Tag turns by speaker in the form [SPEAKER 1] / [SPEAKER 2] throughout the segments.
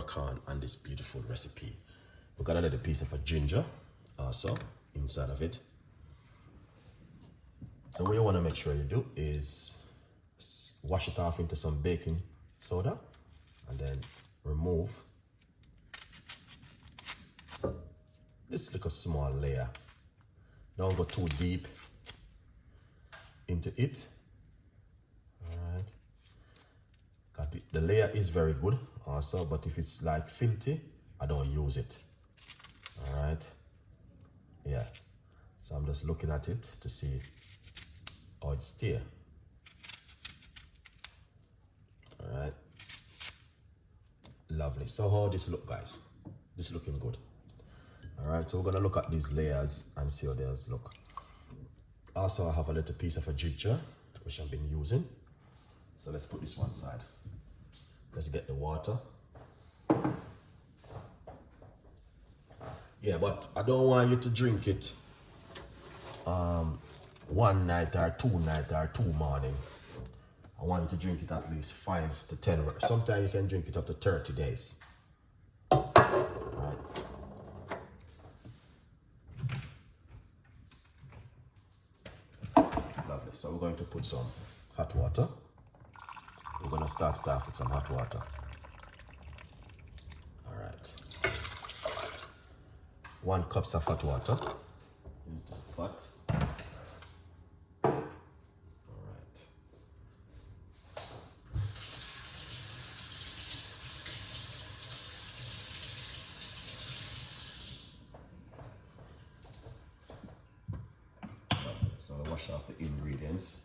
[SPEAKER 1] crack on this beautiful recipe. We got a little piece of a ginger also inside of it. So what you want to make sure you do is wash it off into some baking soda and then remove this little small layer. Don't go too deep into it. Alright. The layer is very good also, but if it's like filthy, I don't use it. Alright. Yeah. So I'm just looking at it to see how it's still. Alright. Lovely. So how this look, guys? This looking good. Alright, so we're gonna look at these layers and see how theirs look. Also, I have a little piece of a ginger which I've been using. So let's put this one side. Let's get the water. Yeah, but I don't want you to drink it one night or two night or two morning. I want you to drink it at least 5 to 10. Sometimes you can drink it up to 30 days. Right. Lovely. So we're going to put some hot water. We're going to start it off with some hot water. All right. 1 cup of hot water into the pot. So I'll wash off the ingredients.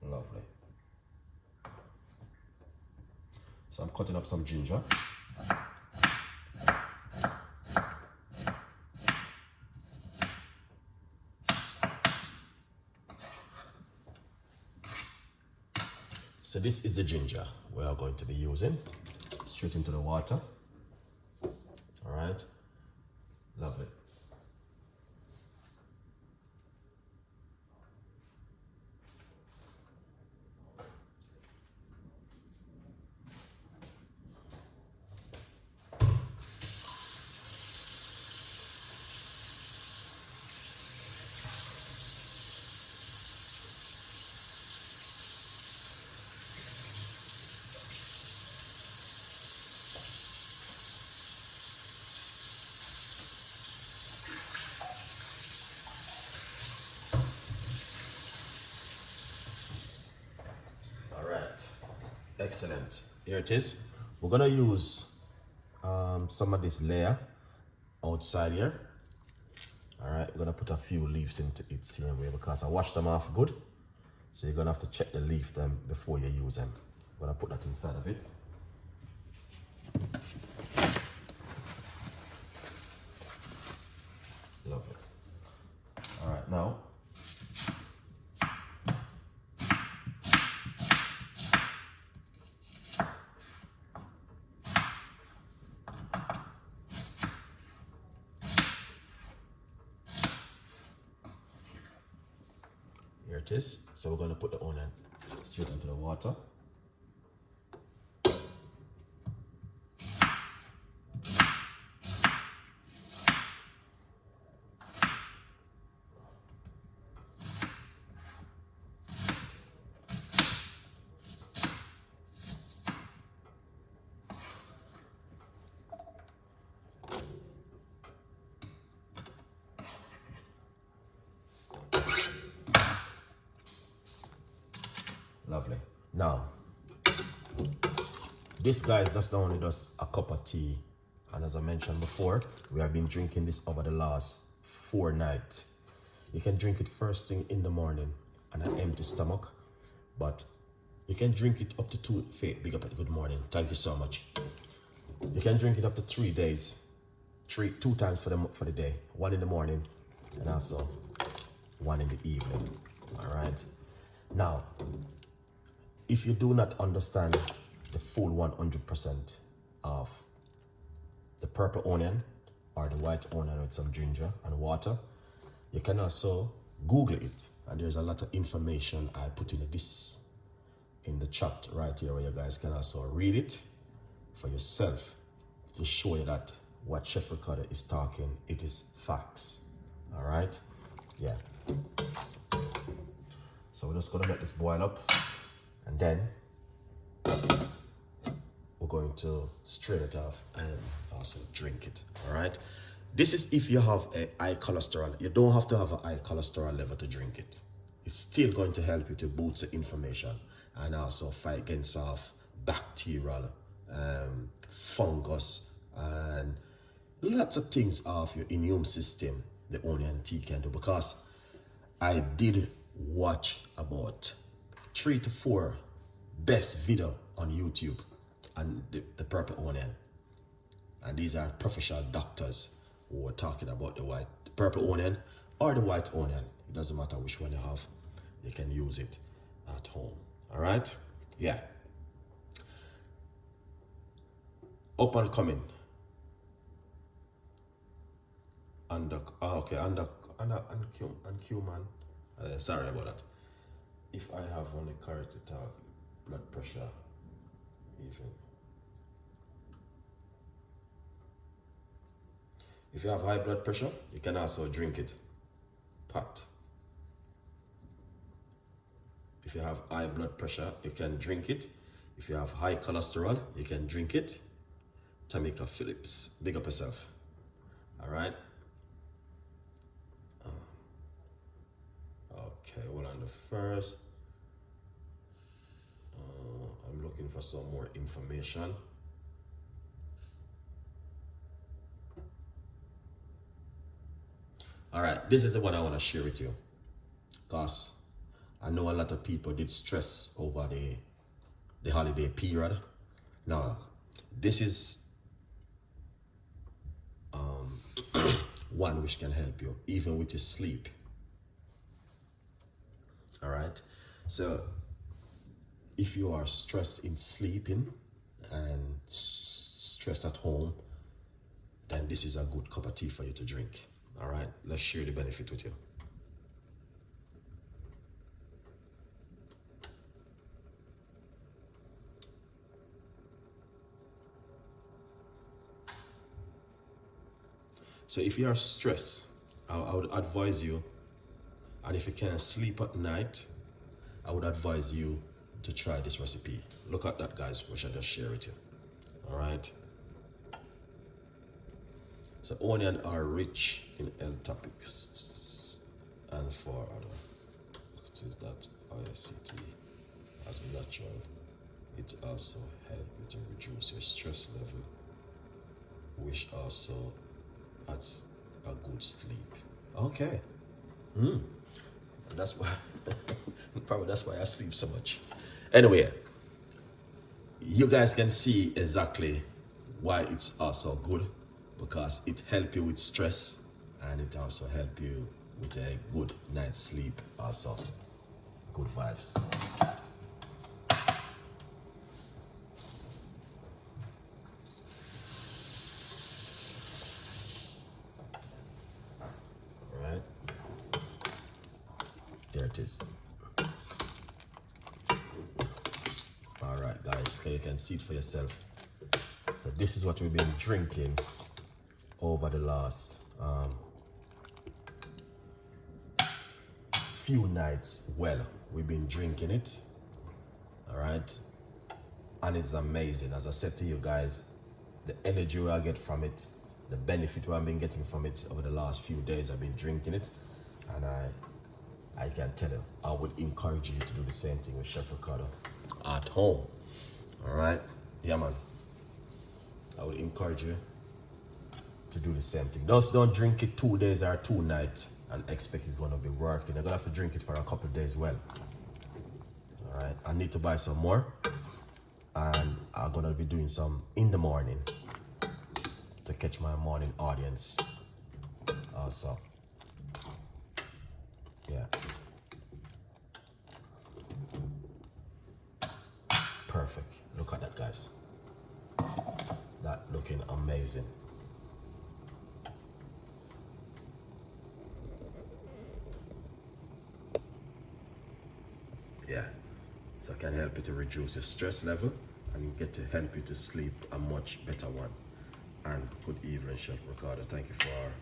[SPEAKER 1] Lovely. So I'm cutting up some ginger. So this is the ginger we are going to be using. Straight into the water. All right. Lovely. Excellent. Here it is. We're gonna use some of this layer outside here. All right, we're gonna put a few leaves into it same way because I washed them off good. So you're gonna have to check the leaf them before you use them. I'm gonna put that inside of it. Lovely. All right, now here it is. So we're going to put the onion straight into the water. Lovely. Now, this guy is just only just a cup of tea, and as I mentioned before, we have been drinking this over the last 4 nights. You can drink it first thing in the morning on an empty stomach, but you can drink it up to 2. Faith, big up, good morning. Thank you so much. You can drink it up to 3 days, 2 times for the day. 1 in the morning and also 1 in the evening. All right. Now, if you do not understand the full 100% of the purple onion or the white onion with some ginger and water. You can also Google it, and there's a lot of information I put in the chat right here, where you guys can also read it for yourself to show you that what Chef Ricardo is talking, it is facts. All right, yeah. So we're just gonna let this boil up, and then we're going to strain it off and also drink it. All right, this is if you have a high cholesterol. You don't have to have a high cholesterol level to drink it. It's still going to help you to boost the inflammation and also fight against bacterial, fungus, and lots of things of your immune system the onion tea can do. Because I did watch about 3 to 4 best video on YouTube on the purple onion, and these are professional doctors who are talking about the purple onion or the white onion. It doesn't matter which one you have, you can use it at home. All right, yeah. Up and coming. And cumin. Sorry about that. If I have only carrot to talk, blood pressure, even. If you have high blood pressure, you can also drink it pot. If you have high blood pressure, you can drink it. If you have high cholesterol, you can drink it. Tamika Phillips, big up yourself. All right. Okay, hold on the first. I'm looking for some more information. All right, this is the one I want to share with you, because I know a lot of people did stress over the holiday period. Now, this is one which can help you even with your sleep. All right, so if you are stressed in sleeping and stressed at home, then this is a good cup of tea for you to drink. All right, let's share the benefit with you. So if you are stressed, I would advise you, and if you can't sleep at night, I would advise you to try this recipe. Look at that, guys, which I just share with you. All right. So onions are rich in L-topics, and for other, what is that? ICT as natural. It also helps you to reduce your stress level, which also adds a good sleep. Okay. That's why probably that's why I sleep so much. Anyway, you guys can see exactly why it's also good, because it helps you with stress and it also helps you with a good night's sleep. Also good vibes. There it is. All right, guys, so you can see it for yourself. So this is what we've been drinking over the last few nights. Well, we've been drinking it. All right, and it's amazing. As I said to you guys, the energy I get from it, the benefit I've been getting from it over the last few days. I've been drinking it, and I can tell you, I would encourage you to do the same thing with Chef Ricardo at home. All right, yeah, man. I would encourage you to do the same thing. Just don't drink it 2 days or 2 nights and expect it's gonna be working. You're gonna have to drink it for a couple of days. Well, all right. I need to buy some more, and I'm gonna be doing some in the morning to catch my morning audience. Also. Yeah. Perfect. Look at that, guys. looking amazing. Yeah, so it can help you to reduce your stress level and get to help you to sleep a much better one. And good evening, Chef Ricardo. Thank you for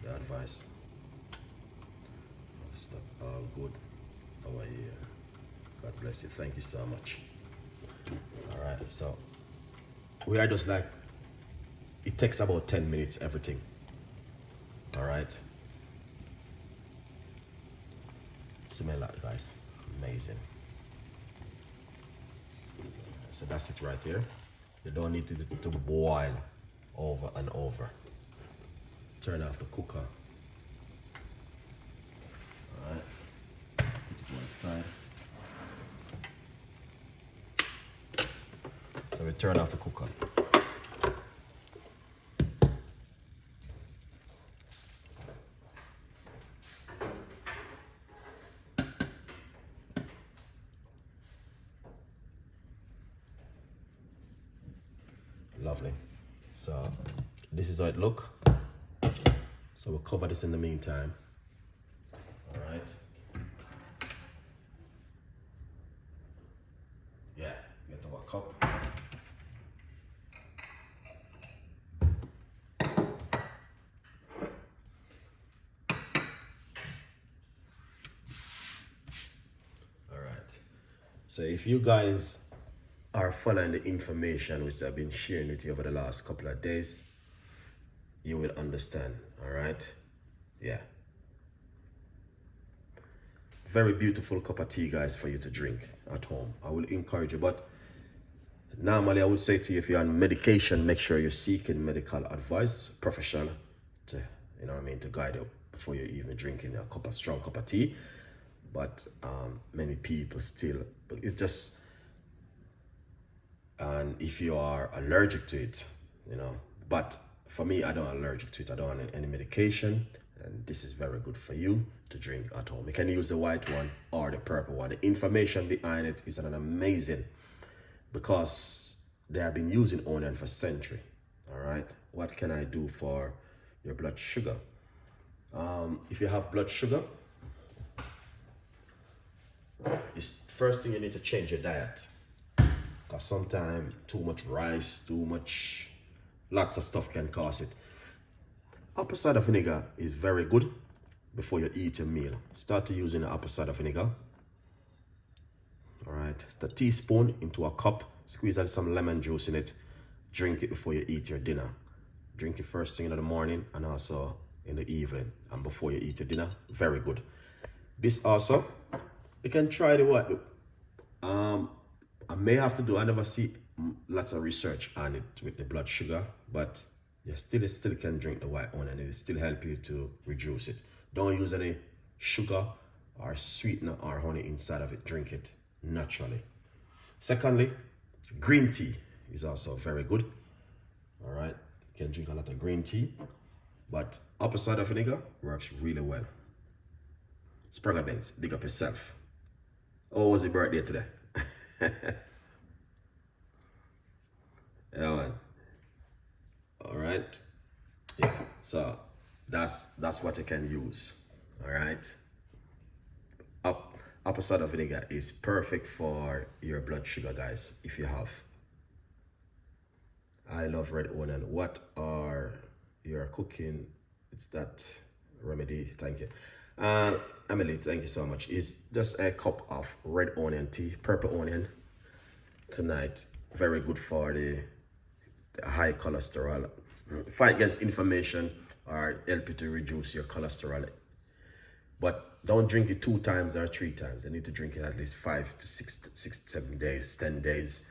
[SPEAKER 1] the advice. Stuff all good. How are you? God bless you. Thank you so much. All right, so we are just like, it takes about 10 minutes, everything. All right. Smell that, guys. Amazing. So that's it right there. You don't need to boil over and over. Turn off the cooker. All right. Put it to one side. So we turn off the cooker. Lovely. So this is how it look. So we'll cover this in the meantime. All right. Yeah, get our cup. All right. So if you guys are following the information which I've been sharing with you over the last couple of days, you will understand. All right. Yeah. Very beautiful cup of tea, guys, for you to drink at home. I will encourage you, but normally I would say to you, if you're on medication, make sure you're seeking medical advice, professional, to, you know what I mean, to guide you before you're even drinking a strong cup of tea. But many people still, it's just, and if you are allergic to it, you know, but for me, I don't allergic to it. I don't want any medication, and this is very good for you to drink at home. You can use the white one or the purple one. The information behind it is an amazing, because they have been using onion for centuries. All right, what can I do for your blood sugar? If you have blood sugar, it's first thing you need to change your diet, because sometimes too much rice, lots of stuff can cause it. Apple cider vinegar is very good before you eat your meal. Start to using the apple cider vinegar. All right, the teaspoon into a cup, squeeze out some lemon juice in it. Drink it before you eat your dinner. Drink it first thing in the morning and also in the evening and before you eat your dinner. Very good. This also, you can try the what? I may have to do, I never see lots of research on it with the blood sugar, but you still can drink the white onion, and it will still help you to reduce it. Don't use any sugar or sweetener or honey inside of it. Drink it naturally. Secondly, green tea is also very good. All right, you can drink a lot of green tea, but apple cider vinegar works really well. Sprague Benz, big up yourself. Oh, was your birthday today? Yeah, man. All right. Yeah. So that's what you can use. All right. Apple cider vinegar is perfect for your blood sugar, guys. If you have. I love red onion. What are your cooking? It's that remedy. Thank you. Emily, thank you so much. It's just a cup of red onion tea, purple onion tonight. Very good for the high cholesterol. Fight against inflammation or help you to reduce your cholesterol. But don't drink it 2 times or 3 times. You need to drink it at least 5 to 6 to 7 days, 10 days,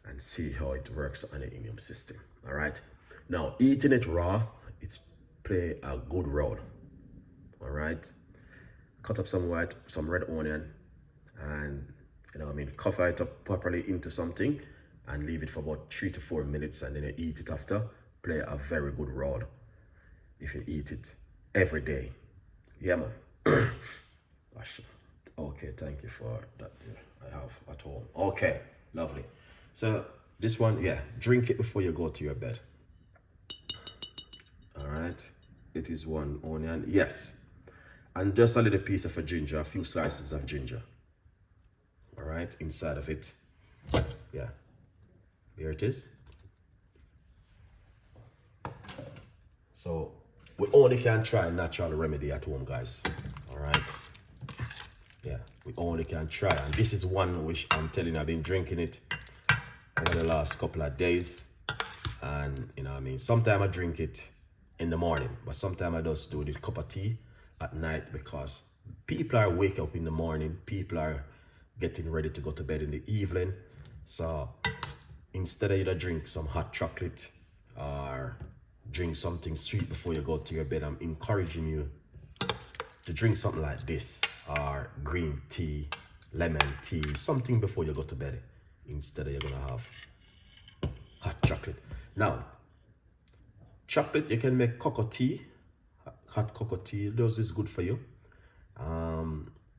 [SPEAKER 1] and see how it works on the immune system. All right. Now, eating it raw, it's play a good role. All right. Cut up some red onion, and cover it up properly into something and leave it for about 3 to 4 minutes, and then you eat it after. Play a very good role if you eat it every day. Yeah, man. Okay, thank you for that. I have at home. Okay, lovely. So this one, yeah, drink it before you go to your bed. it is 1 onion, yes. And just a little piece of a ginger, a few slices of ginger. All right, inside of it. Yeah, there it is. So we only can try natural remedy at home, guys. All right. Yeah, we only can try. And this is one which I'm telling you, I've been drinking it over the last couple of days. And you know what I mean, sometimes I drink it in the morning, but sometimes I just do the cup of tea at night, because people are waking up in the morning, people are getting ready to go to bed in the evening. So instead of you to drink some hot chocolate or drink something sweet before you go to your bed, I'm encouraging you to drink something like this, or green tea, lemon tea, something before you go to bed, instead of you're gonna have hot chocolate. Now, chocolate, you can make cocoa tea, hot cocoa tea. Those is good for you.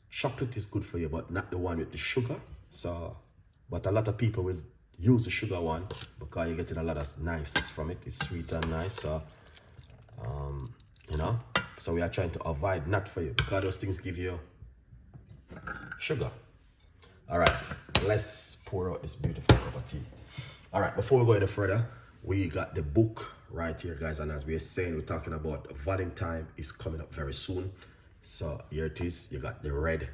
[SPEAKER 1] Chocolate is good for you, but not the one with the sugar. So, but a lot of people will use the sugar one because you're getting a lot of niceness from it. It's sweet and nice. So, you know, so we are trying to avoid not for you, because those things give you sugar. All right, let's pour out this beautiful cup of tea. All right, before we go any further, we got the book right here, guys. And as we're saying, we're talking about Valentine is coming up very soon. So here it is. You got the red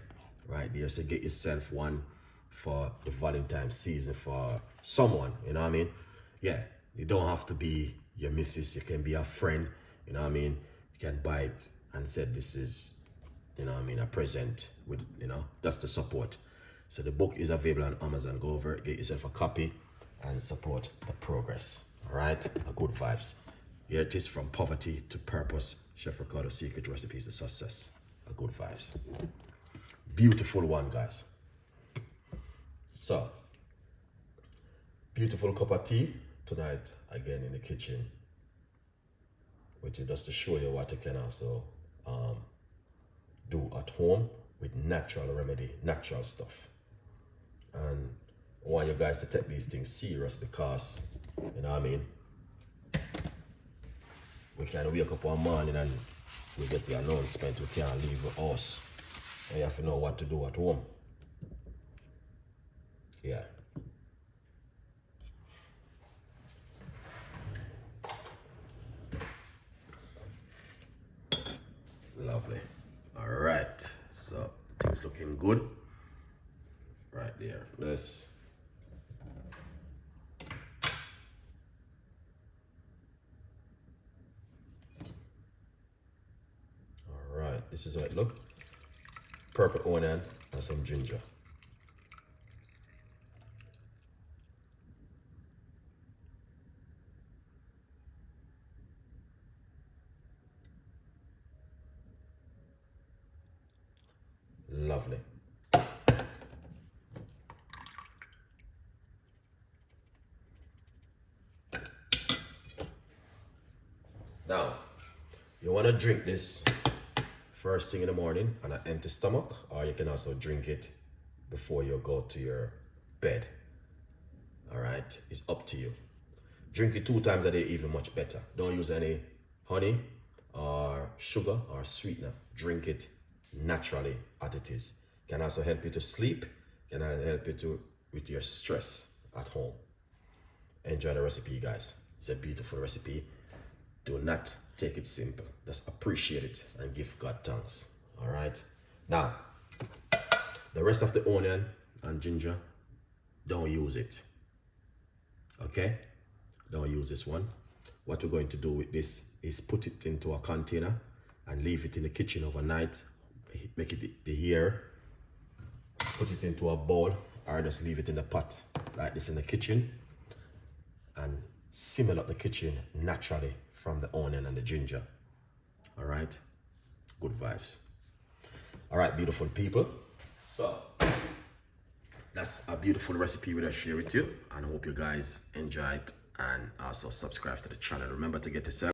[SPEAKER 1] right there. So get yourself one for the Valentine season for someone, you know what I mean? Yeah, you don't have to be your missus. You can be a friend, you know what I mean? You can buy it and say this is, you know what I mean, a present with, you know, that's the support. So the book is available on Amazon. Go over, get yourself a copy and support the progress. All right, a good vibes. Here it is, From Poverty to Purpose, Chef Ricardo Secret Recipes to Success. A good vibes. Beautiful one, guys. So, beautiful cup of tea tonight, again in the kitchen, with you, just to show you what you can also do at home with natural remedy, natural stuff. And I want you guys to take these things serious, because, you know what I mean, we can wake up one morning and we get the announcement we can't leave the house, and you have to know what to do at home. Yeah. Lovely. All right, so things looking good right there. Let's this is how it look. Purple onion and some ginger. Lovely. Now, you want to drink this first thing in the morning on an empty stomach, or you can also drink it before you go to your bed. All right, it's up to you. Drink it 2 times a day, even much better. Don't use any honey or sugar or sweetener. Drink it naturally as it is. Can also help you to sleep. Can help you with your stress at home. Enjoy the recipe, guys. It's a beautiful recipe. Do not take it simple. Just appreciate it and give God thanks. All right. Now, the rest of the onion and ginger, don't use it. Okay? Don't use this one. What we're going to do with this is put it into a container and leave it in the kitchen overnight. Make it the here. Put it into a bowl, or just leave it in the pot like this in the kitchen, and simmer up the kitchen naturally from the onion and the ginger. All right, good vibes. All right, beautiful people. So that's a beautiful recipe that I share with you, and I hope you guys enjoy it, and also subscribe to the channel. Remember to get yourself